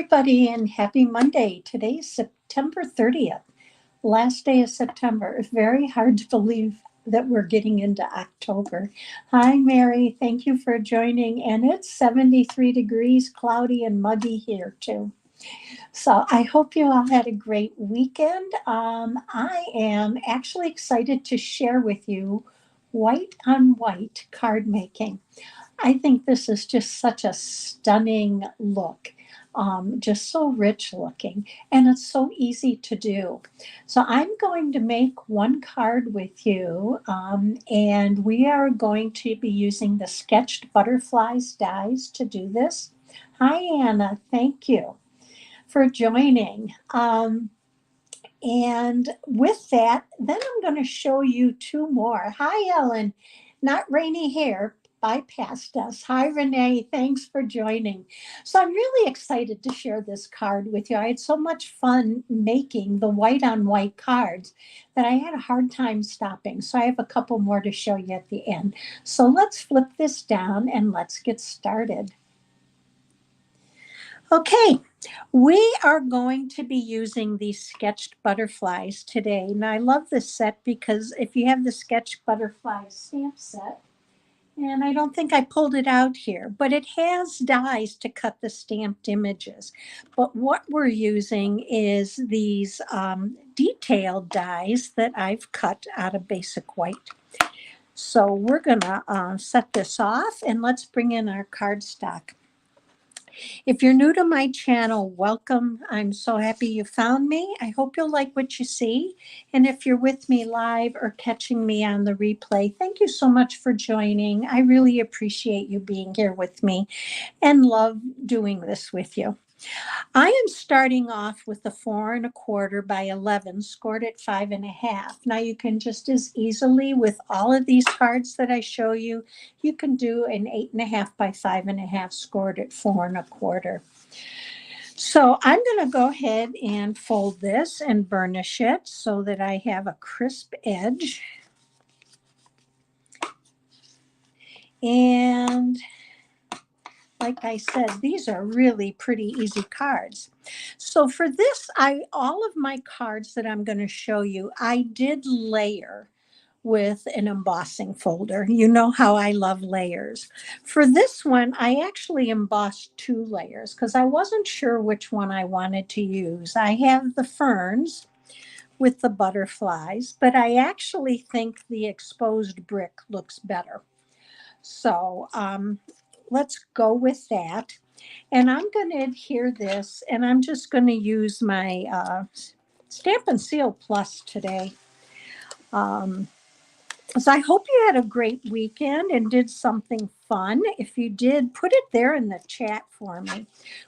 everybody, and happy Monday. Today's September 30th, last day of September. It's very hard to believe that we're getting into October. Hi, Mary. Thank you for joining. And it's 73 degrees, cloudy, and muggy here, too. So I hope you all had a great weekend. I am actually excited to share with you white on white card making. I think this is just such a stunning look, just so rich looking, and it's so easy to do. So I'm going to make one card with you, and we are going to be using the sketched butterflies dies to do this. Hi, Anna. Thank you for joining. And with that, then I'm going to show you two more. Hi, Ellen. Not Rainy here. Bypassed us. Hi, Renee. Thanks for joining. So I'm really excited to share this card with you. I had so much fun making the white on white cards that I had a hard time stopping. So I have a couple more to show you at the end. So let's flip this down and let's get started. Okay, we are going to be using these sketched butterflies today. And I love this set because if you have the sketched butterflies stamp set, and I don't think I pulled it out here, but it has dies to cut the stamped images. But what we're using is these detailed dies that I've cut out of basic white. So we're gonna set this off and let's bring in our cardstock. If you're new to my channel, welcome. I'm so happy you found me. I hope you'll like what you see. And if you're with me live or catching me on the replay, thank you so much for joining. I really appreciate you being here with me and love doing this with you. I am starting off with a 4 1/4 by 11 scored at 5 1/2. Now you can just as easily with all of these cards that I show you, you can do an 8 1/2 by 5 1/2 scored at 4 1/4. So I'm going to go ahead and fold this and burnish it so that I have a crisp edge. And like I said, these are really pretty easy cards. So for this, all of my cards that I'm going to show you, I did layer with an embossing folder. You know how I love layers. For this one, I actually embossed 2 layers because I wasn't sure which one I wanted to use. I have the ferns with the butterflies, but I actually think the exposed brick looks better. So let's go with that. And I'm going to adhere this, and I'm just going to use my Stamp and Seal Plus today. So I hope you had a great weekend and did something fun. If you did, put it there in the chat for me.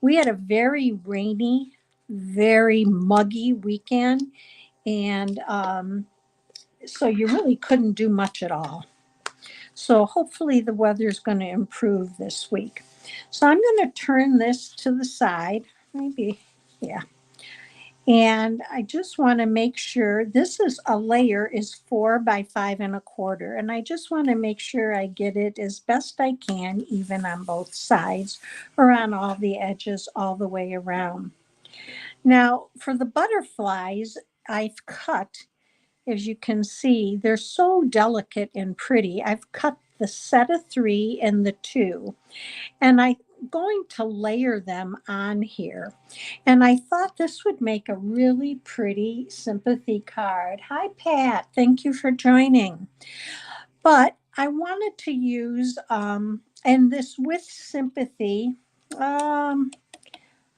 We had a very rainy, very muggy weekend, and so you really couldn't do much at all. So hopefully the weather's going to improve this week. So I'm going to turn this to the side, maybe, yeah. And I just want to make sure this is a layer is 4 by 5 1/4. And I just want to make sure I get it as best I can, even on both sides or on all the edges all the way around. Now for the butterflies, I've cut, as you can see, they're so delicate and pretty. I've cut the set of 3 and the 2, and I'm going to layer them on here. And I thought this would make a really pretty sympathy card. Hi, Pat. Thank you for joining. But I wanted to use, and this with sympathy,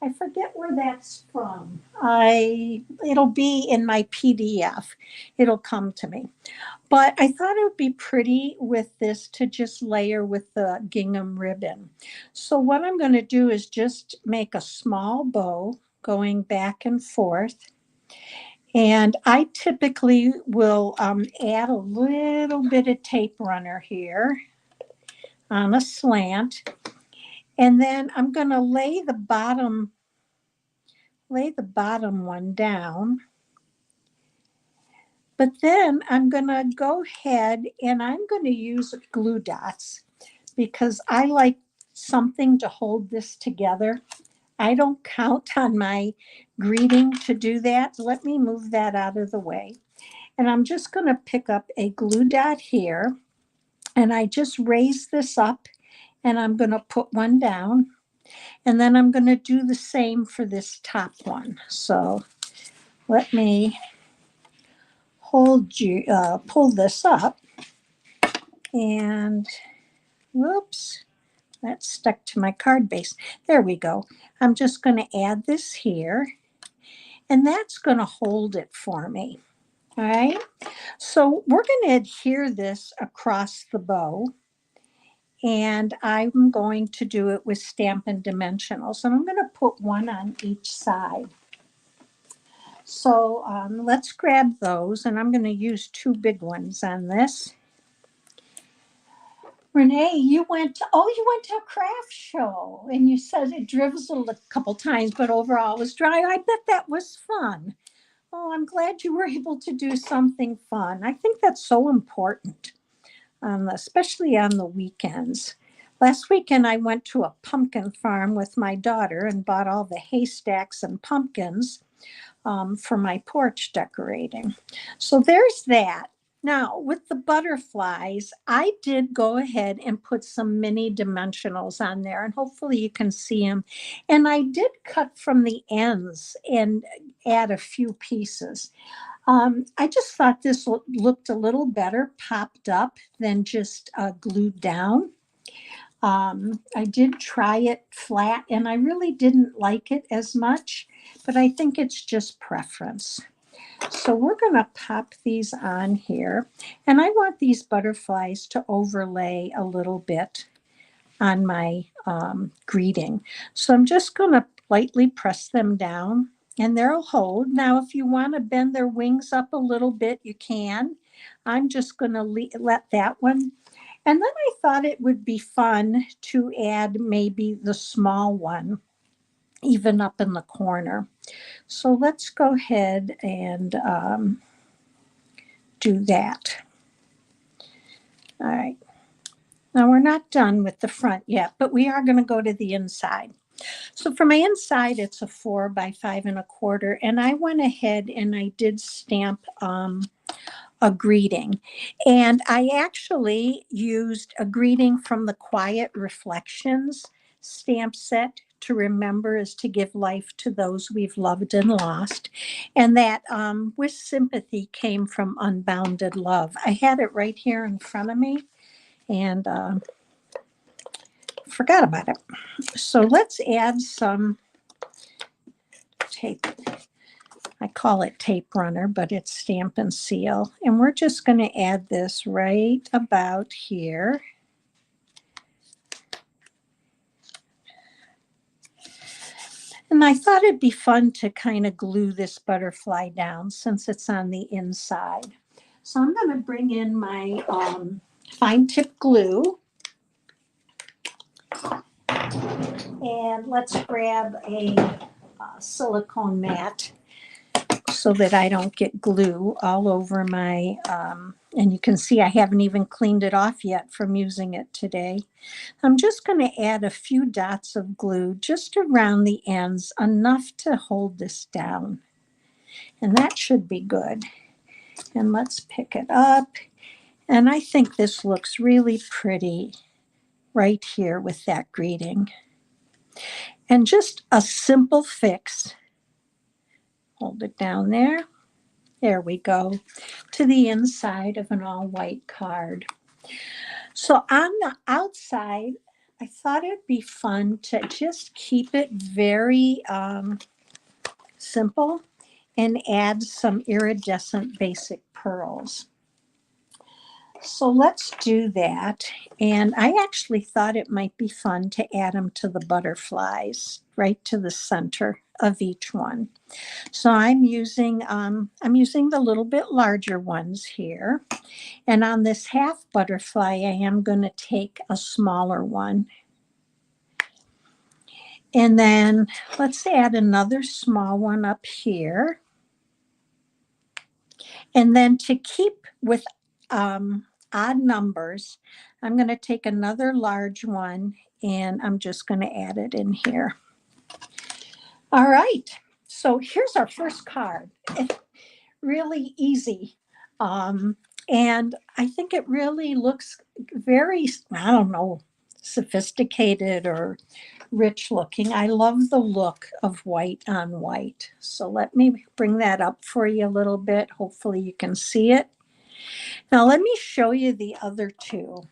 I forget where that's from. It'll be in my PDF. It'll come to me. But I thought it would be pretty with this to just layer with the gingham ribbon. So what I'm going to do is just make a small bow going back and forth. And I typically will add a little bit of tape runner here on a slant. And then I'm going to lay the bottom one down. But then I'm going to go ahead and I'm going to use glue dots because I like something to hold this together. I don't count on my greeting to do that. Let me move that out of the way. And I'm just going to pick up a glue dot here, and I just raise this up, and I'm going to put one down, and then I'm going to do the same for this top one. So let me pull this up, and whoops, that stuck to my card base. There we go. I'm just going to add this here, and that's going to hold it for me. All right. So we're going to adhere this across the bow, and I'm going to do it with Stampin' Dimensionals, and I'm going to put one on each side. So let's grab those, and I'm going to use two big ones on this. Renee, you went to a craft show, and you said it drizzled a couple times, but overall it was dry. I bet that was fun. Oh, I'm glad you were able to do something fun. I think that's so important, especially on the weekends. Last weekend, I went to a pumpkin farm with my daughter and bought all the haystacks and pumpkins for my porch decorating. So there's that. Now, with the butterflies, I did go ahead and put some mini dimensionals on there, and hopefully you can see them. And I did cut from the ends and add a few pieces. I just thought this looked a little better popped up than just glued down. I did try it flat, and I really didn't like it as much, but I think it's just preference. So we're going to pop these on here, and I want these butterflies to overlay a little bit on my greeting. So I'm just going to lightly press them down, and they'll hold. Now, if you want to bend their wings up a little bit, you can. I'm just going to let that one. And then I thought it would be fun to add maybe the small one, even up in the corner. So let's go ahead and do that. All right. Now we're not done with the front yet, but we are going to go to the inside. So for my inside, it's a 4 by 5 1/4, and I went ahead and I did stamp a greeting, and I actually used a greeting from the Quiet Reflections stamp set. To remember is to give life to those we've loved and lost, and that with sympathy came from Unbounded Love. I had it right here in front of me, and forgot about it. So let's add some tape. I call it tape runner, but it's Stampin' Seal. And we're just going to add this right about here. And I thought it'd be fun to kind of glue this butterfly down since it's on the inside. So I'm going to bring in my fine tip glue. And let's grab a silicone mat so that I don't get glue all over my, and you can see I haven't even cleaned it off yet from using it today. I'm just going to add a few dots of glue just around the ends, enough to hold this down. And that should be good. And let's pick it up. And I think this looks really pretty right here with that greeting. And just a simple fix. Hold it down there. There we go, to the inside of an all-white card. So on the outside, I thought it'd be fun to just keep it very simple and add some iridescent basic pearls. So let's do that. And I actually thought it might be fun to add them to the butterflies, right to the center of each one. So I'm using the little bit larger ones here. And on this half butterfly, I am going to take a smaller one. And then let's add another small one up here. And then to keep with odd numbers, I'm going to take another large one, and I'm just going to add it in here. All right. So here's our first card. It's really easy. Um, and I think it really looks very, I don't know, sophisticated or rich looking. I love the look of white on white. So let me bring that up for you a little bit. Hopefully you can see it. Now let me show you the other two.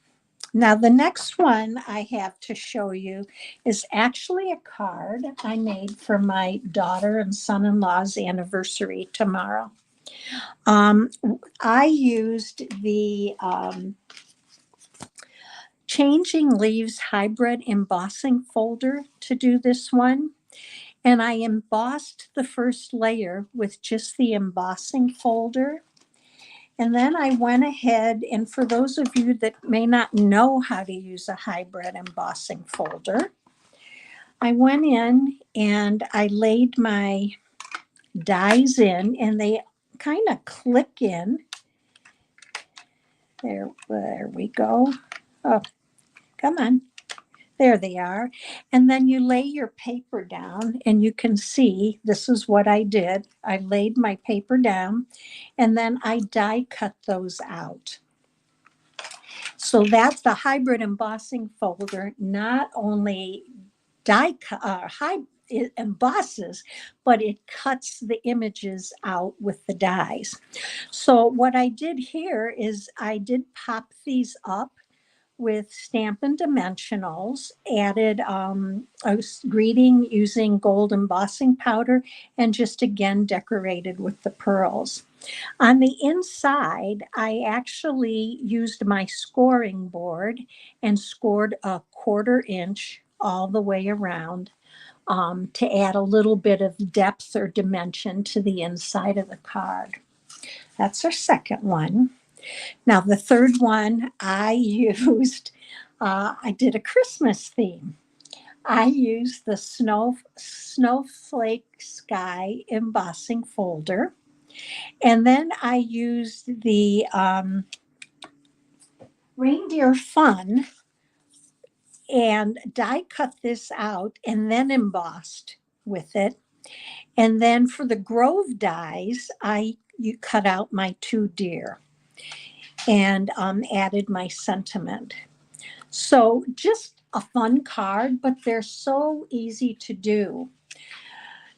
Now the next one I have to show you is actually a card I made for my daughter and son-in-law's anniversary tomorrow. Um, I used the Changing Leaves hybrid embossing folder to do this one. And I embossed the first layer with just the embossing folder. And then I went ahead, and for those of you that may not know how to use a hybrid embossing folder, I went in and I laid my dies in, and they kind of click in. There we go. Oh, come on. There they are. And then you lay your paper down, and you can see this is what I did. I laid my paper down, and then I die cut those out. So that's the hybrid embossing folder. Not only it embosses, but it cuts the images out with the dies. So what I did here is I did pop these up with Stampin' Dimensionals, added a greeting using gold embossing powder, and just again decorated with the pearls. On the inside, I actually used my scoring board and scored a 1/4 inch all the way around to add a little bit of depth or dimension to the inside of the card. That's our second one. Now, the third one I used, I did a Christmas theme. I used the Snowflake Sky embossing folder. And then I used the Reindeer Fun and die cut this out and then embossed with it. And then for the Grove dies, you cut out my 2 deer and added my sentiment. So just a fun card, but they're so easy to do.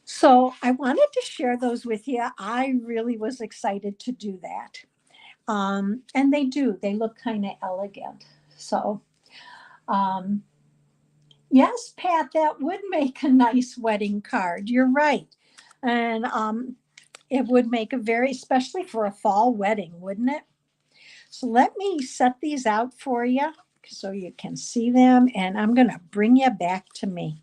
So I wanted to share those with you. I really was excited to do that. And they look kind of elegant. So, um, yes, Pat, that would make a nice wedding card. You're right. And it would make a very, especially for a fall wedding, wouldn't it? So let me set these out for you so you can see them. And I'm going to bring you back to me.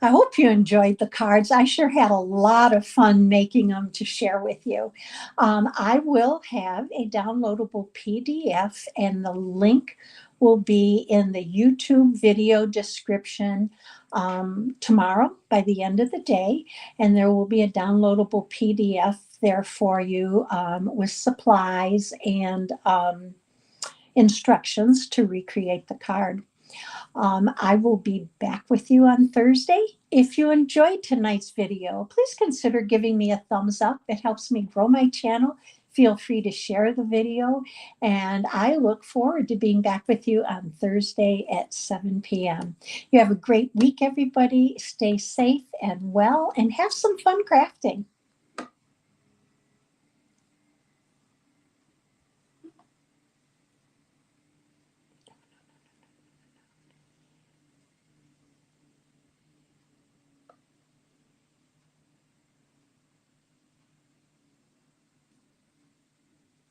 I hope you enjoyed the cards. I sure had a lot of fun making them to share with you. I will have a downloadable PDF, and the link will be in the YouTube video description tomorrow by the end of the day. And there will be a downloadable PDF there for you with supplies and instructions to recreate the card. I will be back with you on Thursday. If you enjoyed tonight's video, please consider giving me a thumbs up. It helps me grow my channel. Feel free to share the video. And I look forward to being back with you on Thursday at 7 p.m. You have a great week, everybody. Stay safe and well, and have some fun crafting.